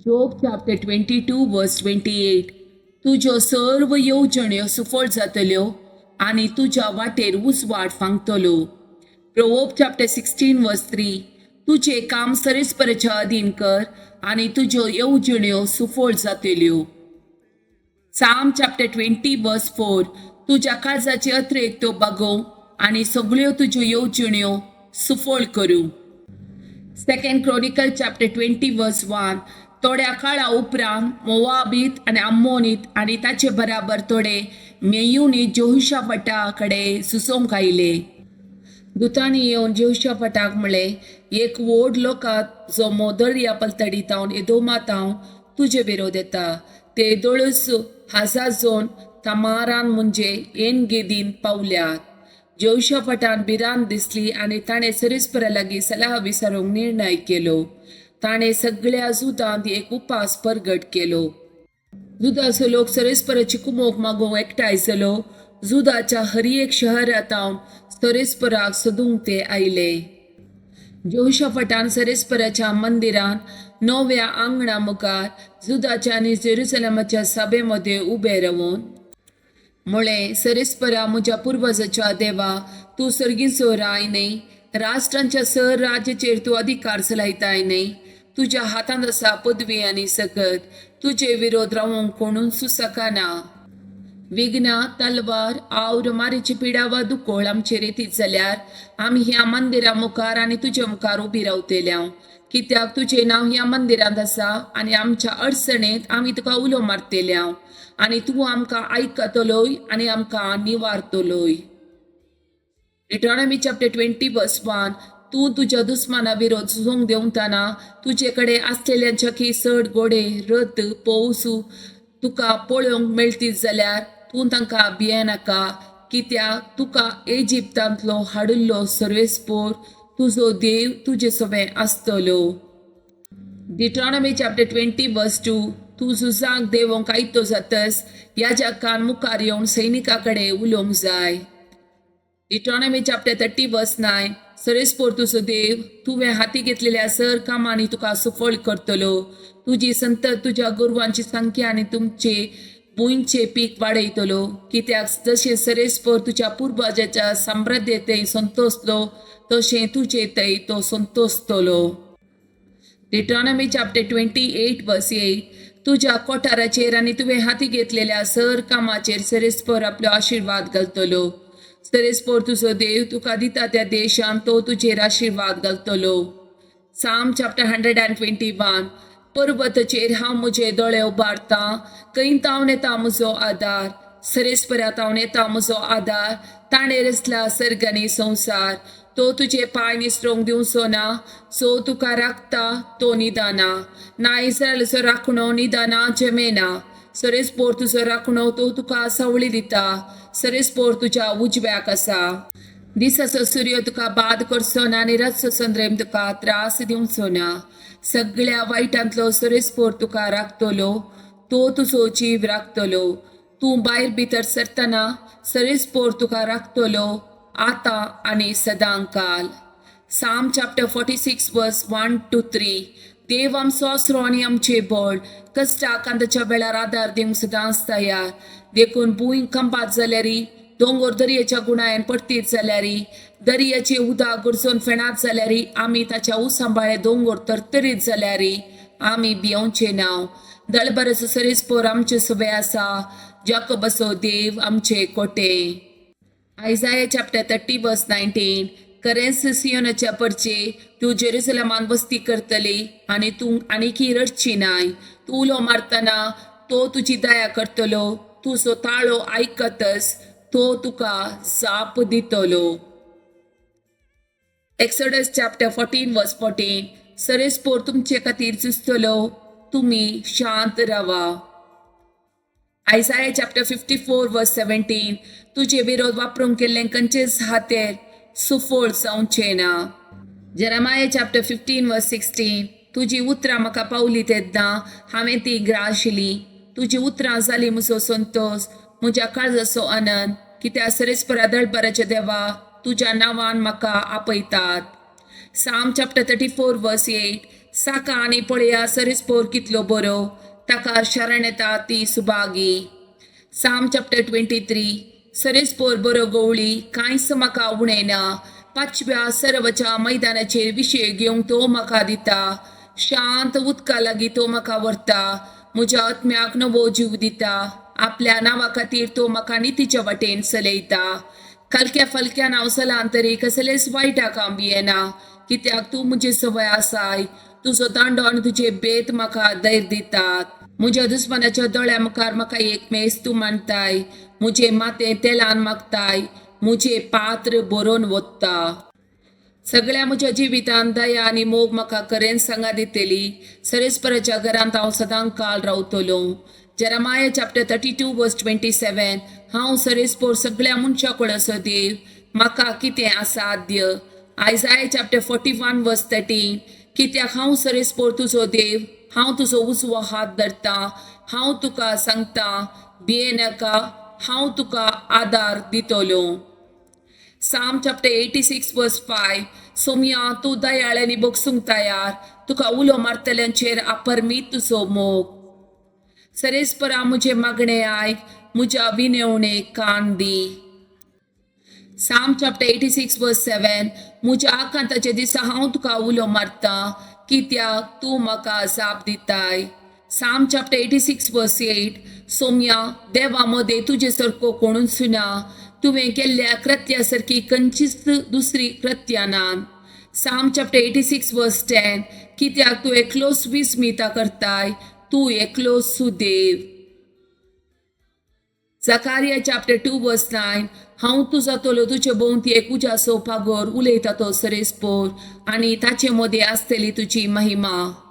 Job chapter 22 verse 28. तुज्यो सर्व येवजण्यो सुफळ जातल्यो आनी तुज्या वाटेर उजवाड फांगतलो. Proverbs chapter 16 verse 3. तुझे काम सरीसपराच्या अधीन कर आनी तुज्यो येवजण्यो सुफळ जातल्यो. Psalm chapter 20 verse 4. तुज्या काळजाचे अत्रेक त्यो बागोव आनी सगळ्यो तुज्यो येवजण्यो सुफळ करू. 2 Chronicle chapter 20 verse 1. थोड्या काळा उपरांत मोवाबीत आनी आम्मोनीत आनी ताचे बराबर थोडे मेयुनीत जेहोशाफाटा कडे सुसोंक आयले. दुतांनी येवन जेहोशाफाटाक म्हणले, एक व्हड लोकात जो मोदर्या पलतडीतावन एदोमातावन तुजे विरोध येता. ते 10,000 जोन तमारान म्हणजे एन गेदीन पावल्यात. जेहोशाफाटान भिरांत दिसली आनी ताणें सरीसपरा लागीं सलाह विचारूंक निर्णय केलो. ताणें सगळ्या जुदांत एक उपास परगट केलो. जुदाचो लोक सरीसपराची कुमोक मागोवंक एकठांय जालो. जुदाच्या हर एक शहरांतावन सरीसपराक सोदूंक ते आयले. जेहोशाफाटान सरीसपराच्या मंदिरान नव्या आंगणा मुखार जुदाच्या आनी जेरुसलेमाच्या सभेमध्ये उबे रावन म्हळें, सरीसपरा म्हज्या पुर्वजाच्या देवा, तूं सर्गीचो राय न्ही. राष्ट्रांच्या सर राज्याचेर तूं अधिकार चलयताय न्ही. तुज्या हातांत आसा पदवी आनी सकत. तुजे विरोध रावंक कोणूच सुसकाना. विघ्ना, तलवार, आवर, मारीची पिडा वा दुकोळ आमचेर येतीत जाल्यार आमी ह्या मंदिरा मुखार आनी तुजे मुखार उबी रावतल्या. कित्याक तुजें नांव ह्या मंदिरांत आसा आनी आमच्या अडचणेंत आमी तुका उलो मारतल्या आनी तूं आमकां आयकतलोय आनी आमकां निवारतलोय. Deuteronomy chapter 20 verse 1. तूं तुज्या दुस्माना विरोध झुजोंक देंवतना तुजे कडेन आसलेल्या जखी चड घोडे, रथ, पौसू तुका पळोवंक मेळटीत जाल्यार तूं तांकां भियेनाका. कित्याक तुका इजिप्तांतलो हाडिल्लो सर्वेस्पोर तुजो देव तुजे सोबे आसतलो. Deuteronomy chapter 20 verse 2. तूं झुजाक देवोंक आयतो जातस याजकान मुखार येवन सैनिका कडेन उलोवंक जाय. Deuteronomy chapter 30 verse 9. सरीसपोर तुजो देव तुवें हाती घेतलेल्या सर कामांनी तुका सफळ करतलो. तुजी संतत तुज्या गोरवांची संख्या आनी तुमचे भुंयचे पीक वाडयतलो. कित्याक जशें सरीसपोर तुज्या पुर्वजाच्या साम्राज्यतेय संतोसलो तशें तुजे थंय तो संतोसतलो. Deuteronomy chapter 28 verse 8. तुज्या कोठाराचेर आनी तुवें हाती घेतलेल्या सर कामाचेर सरीसपोर आपलो आशिर्वाद घालतलो. सरीसपोर तुजो देव तुका दिता त्या देशांत तो तुजेर आशिर्वाद घालतलो. Psalm chapter 121. पर्वतचेर हांव म्हजे दोळे उबारतां, कैतावन येता म्हजो आदार. सरीसपरांतावन येता म्हजो आदार. ताणें रचला सर्ग आनी संवसार. तो तुजे पांय निसरोंक दिवचो ना. जो तुका राखता तो निदाना. ना इस्रायलाचो राखणो निदाना जमेना. सरीसपोर तुजो राखणो तो तुका सावळी दिता. सरीसपोर तुज्या उजव्याक आसा. दिसाचो सूर्य तुका बाद करचो ना आनी रातचो चंद्रेम तुका त्रास दिवचो ना. सगळ्या वायटांतलो सरीसपोर तुका राखतलो. तो तुजो जीव राखतलो. तूं भायर भितर सरतना सरीसपोर तुका राखतलो आतां आनी सदांकाल. Psalm chapter 46 verse 1 to 3. देव आमचो आसरो आनी आमचे बळ, कश्टाक कांताच्या वेळार आदार दिवंक सदांच तयार. देखून भुंय कंपात जाल्यारी, दोंगर दर्याच्या गुणायन पडटीत जाल्यारी, दर्याची उदक गरजून फेणात जाल्यारी, आमी ताच्या उसांबाळे दोंगर तरतरीत जाल्यारी आमी भियोंचे नांव. दळबराचो सरीसपोर आमचे सोबे आसा. जाकोबाचो देव आमचे कोटे. Isaiah chapter 30 verse 19. खरेंच सियोनाच्या परचे तूं जेरुसलेमान वस्ती करतली आनी तूं आनीकी रडची नाय. तूं उलो मारतना तो तुजी दया करतलो. तुजो ताळो आयकतस तो तुका जाप दितलो. Exodus chapter 14 verse 14. सरीसपोर तुमचे खातीर झुजतलो, तुमी शांत रावा. Isaiah chapter 54 verse 17. तुजे विरोध वापरूंक केल्ले खंयचेच हातेर सुफळ जावचे ना. Jeremiah chapter 15 verse 16. तुजी उतरां म्हाका पावली तेन्ना हांवें ती ग्राशिली. तुजी उतरां जाली म्हजो संतोष, म्हज्या काळजाचो आनंद. कित्याक सरीसपरा दळबराच्या देवा तुज्या नांवान म्हाका आपयतात. Psalm chapter 34 verse 8. साका आनी पळया सरिस्पोर कितलो बरो, ताका शरण येता ती सुभागी. साम चॅप्टर 23. सरिस्पोर बरो गवळी, कांयच म्हाका उणेना. 5व्या सर्वच्या मैदानाचेर विशय घेवंक तो म्हाका दिता. शांत उदका लागीं तो म्हाका व्हरता. म्हज्या आत्म्याक नवो जीव दिता. आपल्या नांवा खातीर तो म्हाका नितीच्या वाटेन चलयता. कलक्या फलक्यान हांव चलां तरी कसलेच वायटा काम येना, कित्याक तूं म्हजी संवय आसाय. तुजो दांडो आनी तुजे बेत म्हाका धैर्य दितात. म्हज्या दुस्मानाच्या दोळ्या मुखार म्हाका एक मेज तूं मांडटाय. म्हजे माते तेलान मागताय. म्हजे पात्र बरोवन वत्ता. सगळ्या म्हज्या जिवितान दया आनी मोग म्हाका खरेंच सांगा दितली. सरेस्पराच्या घरांत हांव सदां काळ रावतलो. जेरमाया चॅप्टर 32 वर्स 27. हांव सरेस्पोर सगळ्या मनशां कडेचो देव, म्हाका कितें असाध्य. आयजाया चॅप्टर 41 वर्स 13. कित्याक हांव सरेस्पोर तुजो देव, हांव तुजो उजवो हात धरतां. हांव तुका सांगतां, भियेनाका, हांव तुका आदार दितलो. साम चॅप्टर 86 वर्स 5. सोम्या तूं दयाळ आनी बोगसूंक तयार. तुका उलो मारतल्यांचेर अपरमीत तुजो मोग. सरेस्परा म्हजे मागणे आयक, म्हज्या विनवणेक कान दी. साम चॅप्टर 86 वर्स 7. म्हज्या आकांताच्या दिसा हांव तुका उलो मारतां, कित्याक तूं म्हाका जाप दिताय. साम चॅप्टर 86 वर्स 8. सोम्या देवा मदें तुजे सारको कोणूच ना. तुवें केल्ल्या कृत्या सारकी खंयचीच दुसरी कृत्यां नात. साम चॅप्टर 86 वर्स 10. कित्याक तूं एकलोच विस्मिता करताय, तूं एकलोच सुदेव. जकारिया चॅप्टर 2 वर्स 9. हांव तूं जातलो तुजे भोंवती एक उज्याचो पागोर, उलयता तो सरेस्पोर, आनी ताचे मदें आसतली तुजी महिमा.